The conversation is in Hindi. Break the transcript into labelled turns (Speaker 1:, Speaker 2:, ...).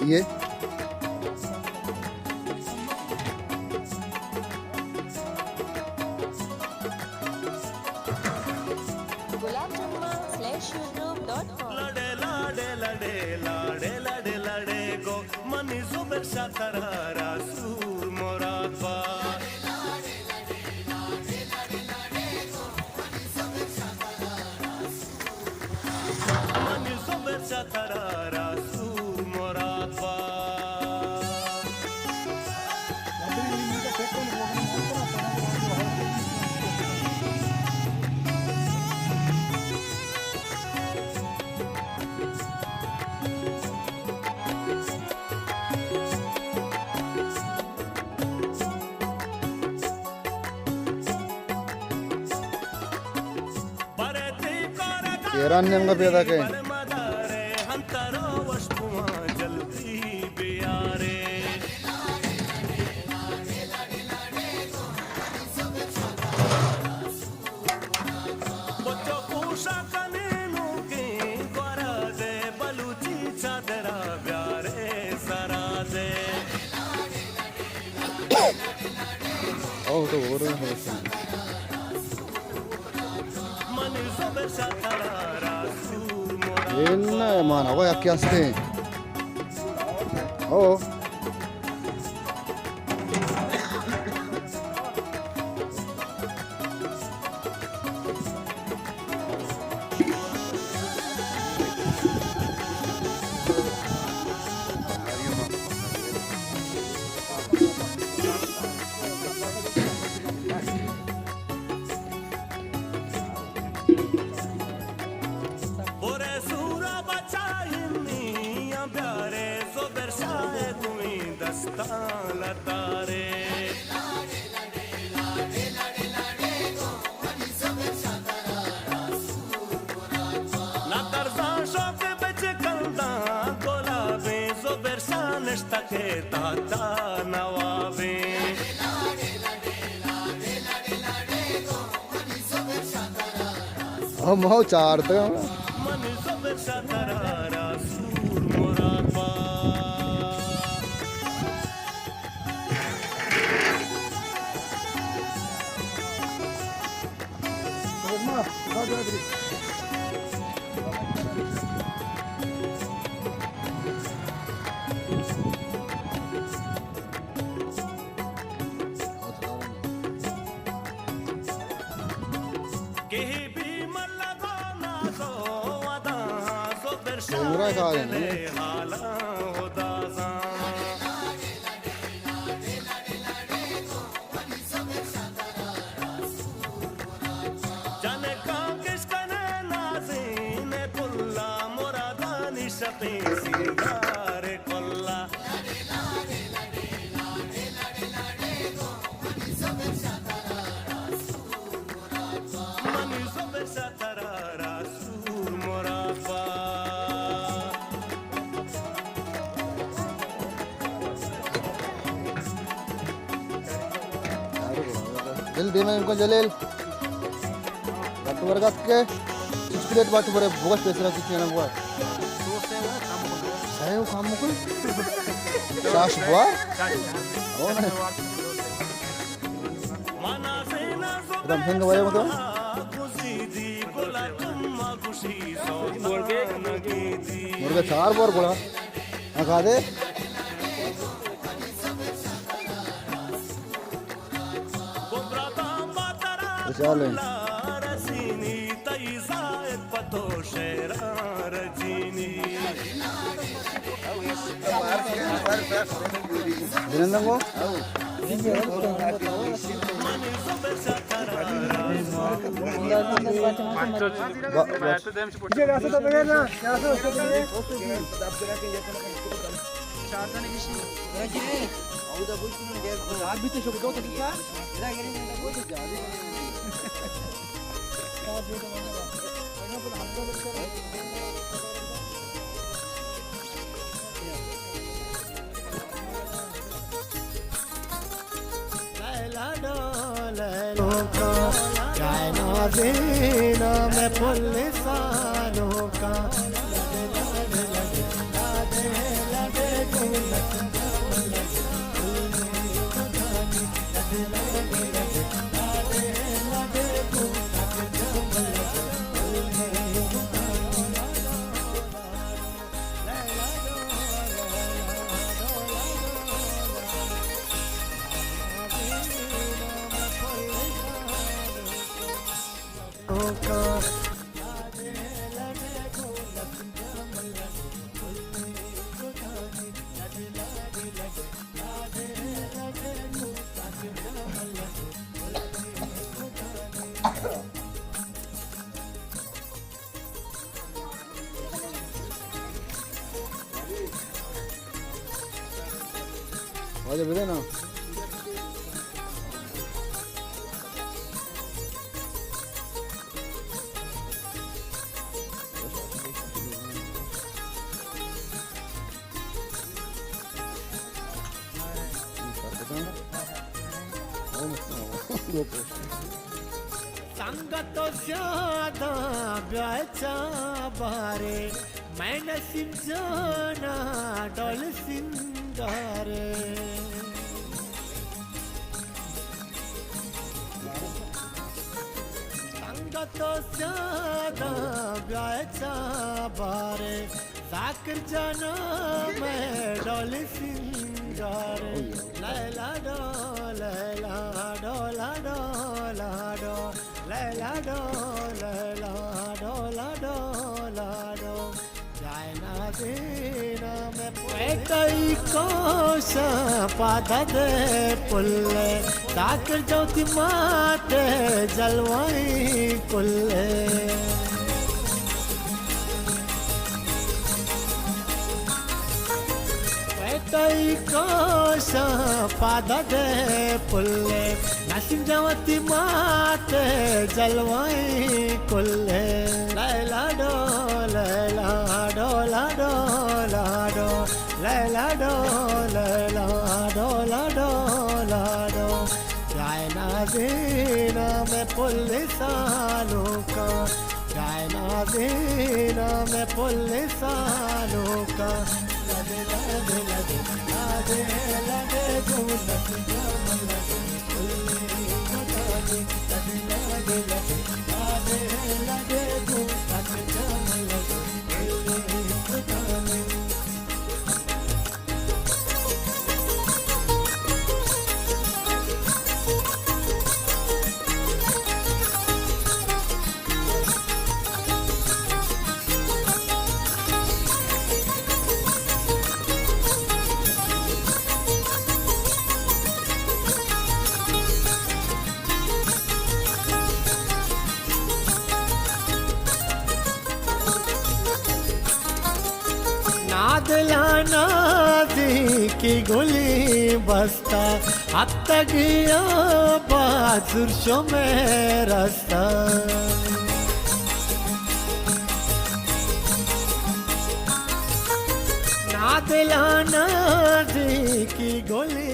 Speaker 1: ये
Speaker 2: gulabjamma/youtube.com
Speaker 3: लड़े लाडे लड़े लाडे लड़े लड़े गो मनी जुबेर सातारा सूर मोराबा मनी जुबेर सातारा सूर मोराबा
Speaker 1: केरान्यंग पेदा के
Speaker 3: मदारे हंतरो वस्तुमा जल्दी बियारे बच्चों पूषा कनेनु की गोरा दे बलूची चादरा प्यारे सरा दे
Speaker 1: तो और
Speaker 3: मनी जुबेर सातारा सूर मोरा
Speaker 1: 옛날 만화가 약게 왔을 때
Speaker 3: ओरे सूरा बचाइनी प्यारे जुबेर शाहे तुम्ही दस्ता लतारे ना तरजा शौक बिच कलदा गुलाबे जुबेर शाह निश्ता के ताता नवाबे
Speaker 1: हम हो चार तो
Speaker 3: मनी जुबेर सातारा सूर मोराबा केही भी मन लगाना सो अदा जुबेर
Speaker 1: पूरा खा
Speaker 3: शाह
Speaker 1: लेंगे।
Speaker 3: चले हाला उदासा जाने का किसका नाज़ीने पुल्ला मुरादानी शपी सिंगार कोल्ला मनी जुबेर सातारा सूर मोराबा
Speaker 1: जल दे मैं इनको जलेल बात वर्गात के 6 प्लेट बात बरे बोगस पेसरा किती ना बुआ सायो काम को शाश बुआ हो ना
Speaker 3: मना से ना
Speaker 1: एकदम हेंग वाले मतलब
Speaker 3: खुशी दी बोला चुम्मा खुशी सो बोल के नगी दी
Speaker 1: मुर्गा 4 बार बोला खा दे
Speaker 3: गोब्राता बातरा
Speaker 1: चल
Speaker 3: रसीनी तैसा एक पतो शेरा रजीनी
Speaker 1: दिनंदा को
Speaker 3: मनी जुबेर सातारा
Speaker 4: जीना मैं पुलिसानों का
Speaker 1: आवाज बजे ना
Speaker 4: संगत ज्यादा ब्याचा बारे मैंने सिंजाना डोल सिंगारे संगत ज्यादा ब्याचा बारे जाकर जाना मैं डोल सिंगारे लैला डो लैला डो ला डो ला डो लैला डो लैला डो ला डो ला डो जाए ना देना मैं कई कोश पादा दे पुल्ले ताकर ज्योति माते जलवाई कुल्ले कई कोश पादा दे पुल्ले नसीम जवती माते जलवाई कुल्ले लैला डो लैला डो ला डो ला डो लैला डो लैला डो ला डो ला डो जाए ना देना मैं पुलिस सालों का जाए ना देना मैं पुलिस सालों का लगे लगे लगे लगे लगे नादलाना दी की गोली बस्ता अब तक गया बाजुर्शों में रास्ता नादलाना दी की गोली